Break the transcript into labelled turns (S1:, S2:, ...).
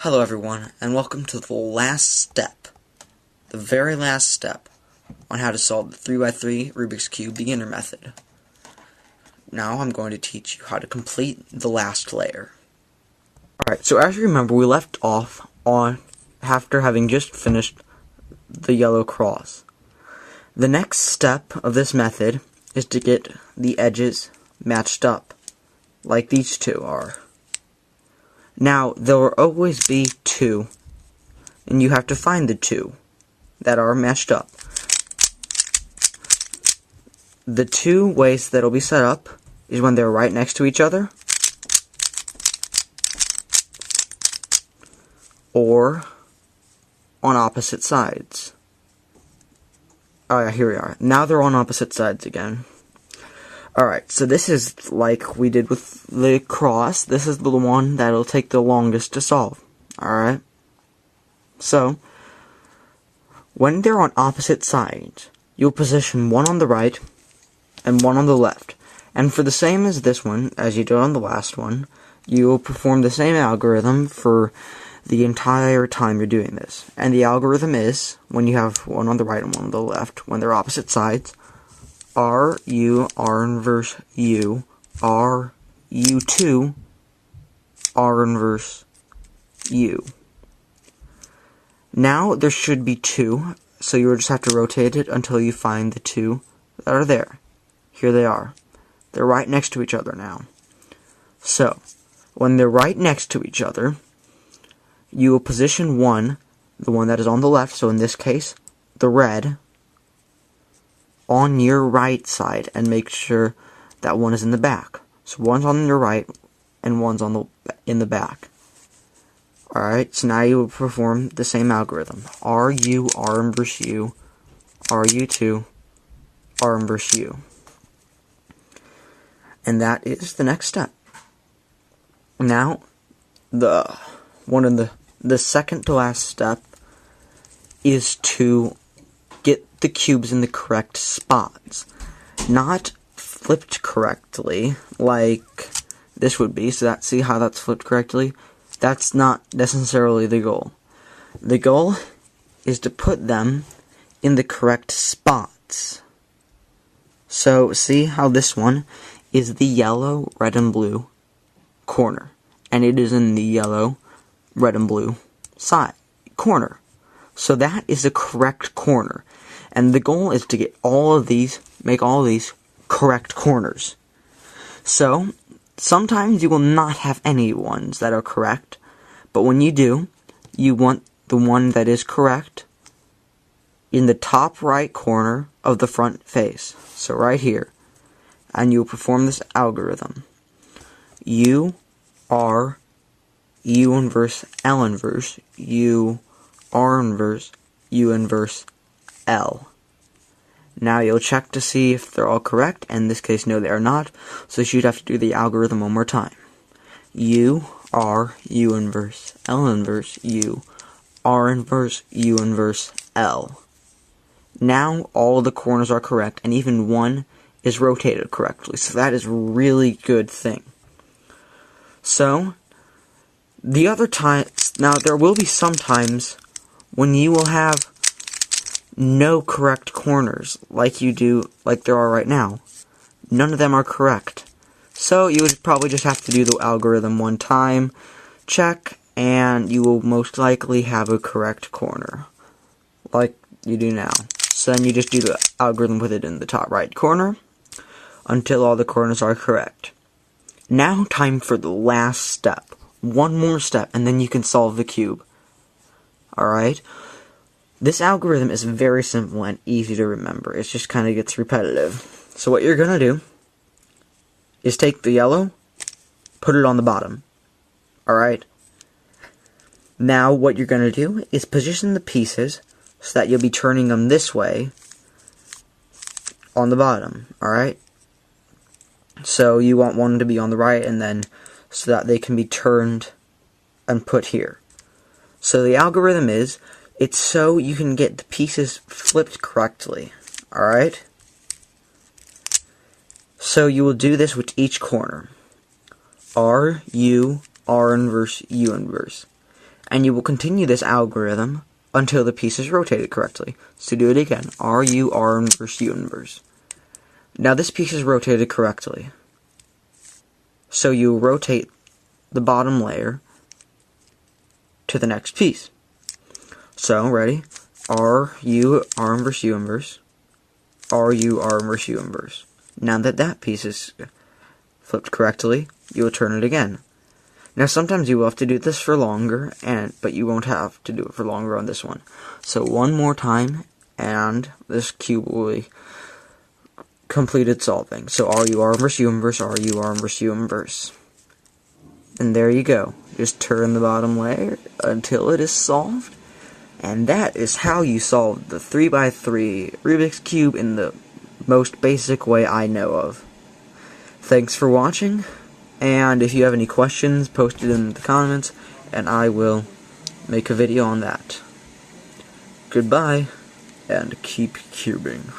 S1: Hello everyone, and welcome to the last step, the very last step, on how to solve the 3x3 Rubik's Cube beginner method. Now I'm going to teach you how to complete the last layer. Alright, so as you remember, we left off on after having just finished the yellow cross. The next step of this method is to get the edges matched up, like these two are. Now, there will always be two, and you have to find the two that are matched up. The two ways that will be set up is when they're right next to each other, or on opposite sides. Oh yeah, here we are. Now they're on opposite sides again. Alright, so this is like we did with the cross. This is the one that'll take the longest to solve. Alright? So, when they're on opposite sides, you'll position one on the right and one on the left. And for the same as this one, as you did on the last one, you will perform the same algorithm for the entire time you're doing this. And the algorithm is, when you have one on the right and one on the left, when they're opposite sides, R, U, R inverse U, R, U2, R inverse U. Now there should be two, so you'll just have to rotate it until you find the two that are there. Here they are. They're right next to each other now. So, when they're right next to each other, you will position one, the one that is on the left, so in this case, the red, on your right side, and make sure that one is in the back. So one's on your right, and one's in the back. Alright, so now you will perform the same algorithm. R, U, R inverse U, R, U2, R inverse U. And that is the next step. Now, the second to last step is to get the cubes in the correct spots. Not flipped correctly, like this would be. So see how that's flipped correctly? That's not necessarily the goal. The goal is to put them in the correct spots. So see how this one is the yellow, red, and blue corner. And it is in the yellow, red, and blue side corner. So that is the correct corner. And the goal is to get make all of these correct corners. So, sometimes you will not have any ones that are correct, but when you do, you want the one that is correct in the top right corner of the front face. So right here. And you will perform this algorithm. U, R, U inverse, L inverse, U, R inverse, U inverse, L. Now you'll check to see if they're all correct, and in this case, no, they are not, so you'd have to do the algorithm one more time. U, R, U inverse, L inverse, U, R inverse, U inverse, L. Now all the corners are correct, and even one is rotated correctly, so that is a really good thing. So, the other times, now there will be some times when you will have no correct corners, like there are right now. None of them are correct. So you would probably just have to do the algorithm one time, check, and you will most likely have a correct corner, like you do now. So then you just do the algorithm with it in the top right corner, until all the corners are correct. Now time for the last step. One more step, and then you can solve the cube. Alright? This algorithm is very simple and easy to remember. It just kind of gets repetitive. So what you're going to do is take the yellow, put it on the bottom. Alright? Now what you're going to do is position the pieces so that you'll be turning them this way on the bottom. Alright? So you want one to be on the right, and then so that they can be turned and put here. So the algorithm is, it's so you can get the pieces flipped correctly. Alright? So you will do this with each corner. R, U, R inverse, U inverse. And you will continue this algorithm until the piece is rotated correctly. So do it again. RU, R inverse, U inverse. Now this piece is rotated correctly. So you rotate the bottom layer to the next piece. So, ready? RU, R inverse, U inverse. RU, R inverse, U inverse. Now that that piece is flipped correctly, you will turn it again. Now sometimes you will have to do this for longer, but you won't have to do it for longer on this one. So one more time, and this cube will be completed solving. So RU, R inverse, U inverse, RU, R inverse, U inverse. And there you go. Just turn the bottom layer until it is solved. And that is how you solve the 3x3 Rubik's Cube in the most basic way I know of. Thanks for watching, and if you have any questions, post it in the comments, and I will make a video on that. Goodbye, and keep cubing.